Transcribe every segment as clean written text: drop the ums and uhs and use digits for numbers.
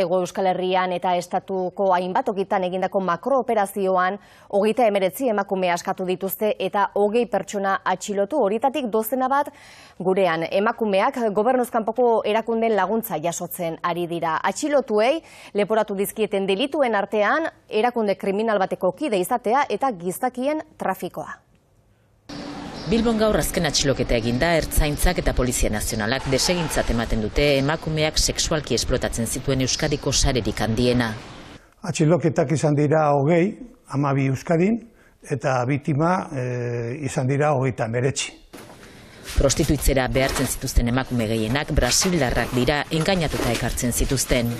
Hego Euskal Herrian eta estatuko hainbat tokitan egindako makrooperazioan 39 emakume askatu dituzte eta 20 pertsona atxilotu, horietatik dozena bat gurean. Emakumeak gobernuz kanpoko erakunden laguntza jasotzen ari dira. Atxilotuei leporatu dizkieten delituen artean erakunde kriminal bateko kide izatea eta gizakien trafikoa. Bilbon gaur azken atxiloketa eginda, Ertzaintzak eta Polizia Nazionalak desegintzat ematen dute emakumeak sexualki esplotatzen zituen Euskadiko sarerik handiena. Atxiloketak izan dira 20, 12 Euskadin, eta biktima izan dira 39. Prostituitzera behartzen zituzten emakume gehienak brasildarrak dira, engainatuta ekartzen zituzten.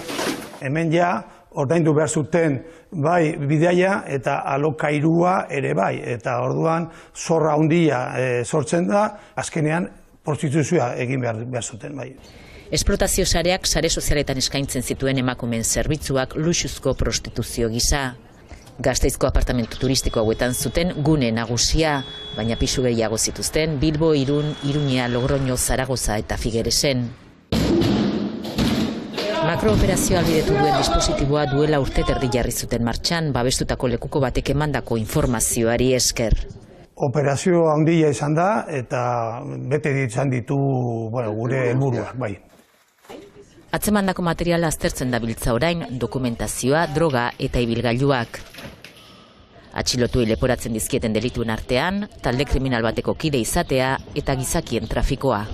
Hemen ja, ordaindu behar zuten bai bidaia eta alokairua ere bai. Eta orduan zorra handia sortzen da, azkenean prostituzioa egin behar zuten bai. Esplotazio sareak sare sozialetan eskaintzen zituen emakumeen zerbitzuak luxuzko prostituzio gisa. Gasteizko apartamentu turistiko hauetan zuten gune nagusia, baina pisu gehiago zituzten Bilbo, Irun, Iruña, Logroño, Zaragoza eta Figueresen. Makrooperazioa ahalbidetu duen dispositiboa duela urte terdi jarri zuten martxan, babestutako lekuko batek emandako informazioari esker. Operazio handia izan da eta bete izan ditu gure helburuak, bai. Atzemandako materiala aztertzen dabiltza orain, dokumentazioa, droga eta ibilgailuak. Atxilotuei leporatzen dizkieten delituen artean, talde kriminal bateko kide izatea eta gizakien trafikoa.